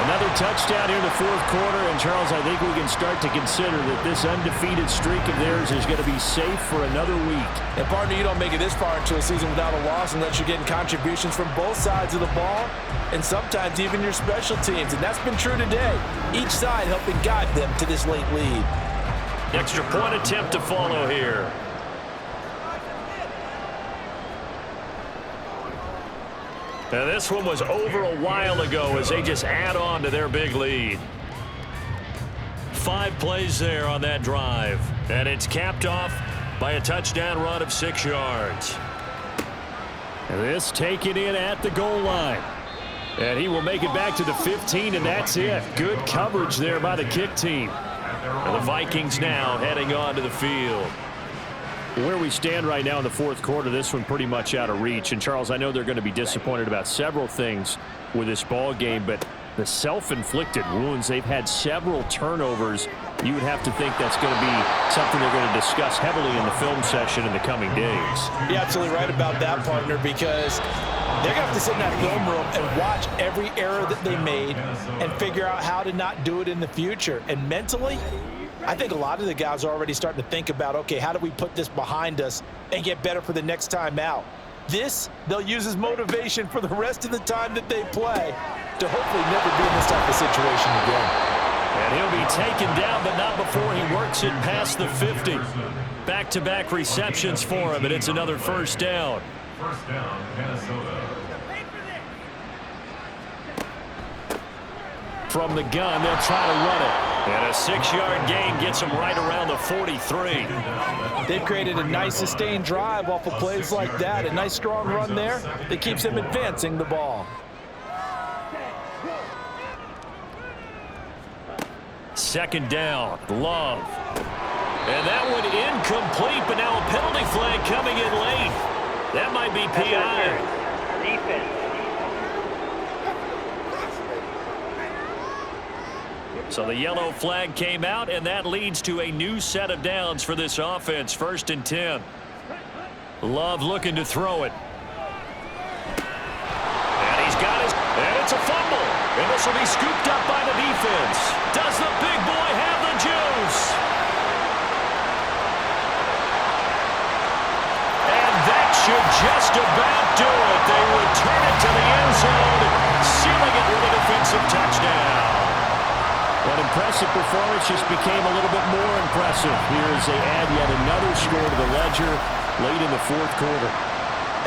Another touchdown here in the fourth quarter. And, Charles, I think we can start to consider that this undefeated streak of theirs is going to be safe for another week.
And, partner, you don't make it this far into a season without a loss unless you're getting contributions from both sides of the ball and sometimes even your special teams. And that's been true today. Each side helping guide them to this late lead.
Extra point attempt to follow here. Now this one was over a while ago as they just add on to their big lead. 5 plays there on that drive. And it's capped off by a touchdown run of 6 yards. And this taken in at the goal line. And he will make it back to the 15, and that's it. Good coverage there by the kick team. And the Vikings now heading on to the field. Where we stand right now in the fourth quarter, this one pretty much out of reach. And, Charles, I know they're going to be disappointed about several things with this ball game, but the self-inflicted wounds, they've had several turnovers. You would have to think that's going to be something they're going to discuss heavily in the film session in the coming days.
You're absolutely right about that, partner, because they're going to have to sit in that film room and watch every error that they made and figure out how to not do it in the future. And mentally, I think a lot of the guys are already starting to think about, okay, how do we put this behind us and get better for the next time out? This, they'll use as motivation for the rest of the time that they play to hopefully never be in this type of situation again.
And he'll be taken down, but not before he works it past the 50. Back-to-back receptions for him, and it's another first down.
First down, Minnesota.
From the gun, they'll try to run it. And a 6-yard gain gets them right around the 43.
They've created a nice sustained drive off of plays like that. A nice strong run there that keeps them advancing the ball.
Second down, Love. And that one incomplete, but now a penalty flag coming in late. That might be PI.
Defense.
So the yellow flag came out, and that leads to a new set of downs for this offense. 1st and 10. Love looking to throw it. And he's got his, and it's a fumble. And this will be scooped up by the defense. Does the big boy have the juice? And that should just about do it. They return it to the end zone, sealing it with a defensive touchdown. That impressive performance just became a little bit more impressive here as they add yet another score to the ledger late in the fourth quarter.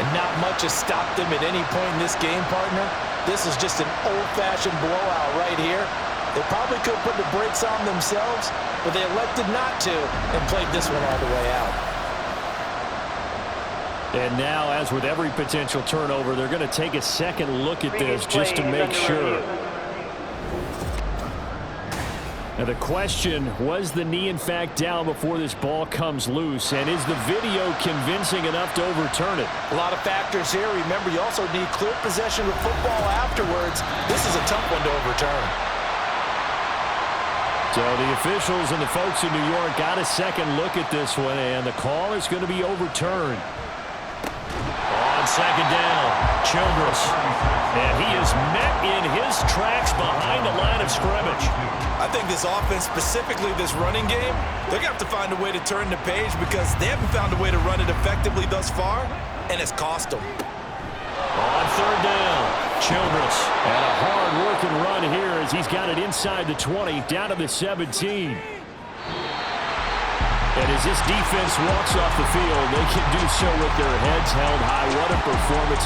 And not much has stopped them at any point in this game, partner. This is just an old-fashioned blowout right here. They probably could put the brakes on themselves, but they elected not to and played this one all the way out.
And now, as with every potential turnover, they're going to take a second look at this just to make sure. Now the question, was the knee in fact down before this ball comes loose? And is the video convincing enough to overturn it?
A lot of factors here. Remember, you also need clear possession of the football afterwards. This is a tough one to overturn.
So the officials and the folks in New York got a second look at this one, and the call is going to be overturned. On second down, Childress. And he is met in his tracks behind the line of scrimmage.
I think this offense, specifically this running game, they're going to have to find a way to turn the page because they haven't found a way to run it effectively thus far, and it's cost them.
On third down, Childress. And a hard-working run here as he's got it inside the 20, down to the 17. And as this defense walks off the field, they can do so with their heads held high. What a performance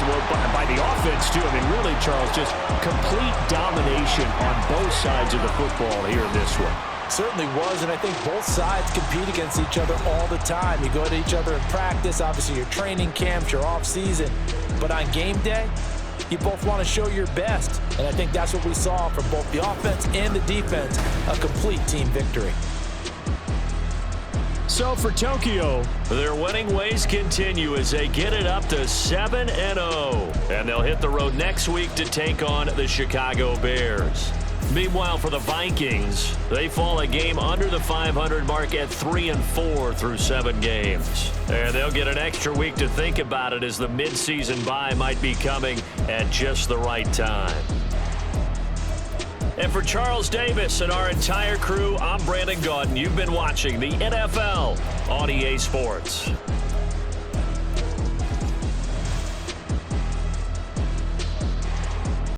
by the offense, too. I mean, really, Charles, just complete domination on both sides of the football here in this one.
Certainly was, and I think both sides compete against each other all the time. You go to each other in practice, obviously your training camps, your off-season, but on game day, you both want to show your best, and I think that's what we saw from both the offense and the defense, a complete team victory.
So for Tokyo,
their winning ways continue as they get it up to 7-0, and they'll hit the road next week to take on the Chicago Bears. Meanwhile, for the Vikings, they fall a game under the 500 mark at 3-4 through 7 games. And they'll get an extra week to think about it as the midseason bye might be coming at just the right time. And for Charles Davis and our entire crew, I'm Brandon Gaudin. You've been watching the NFL on EA Sports.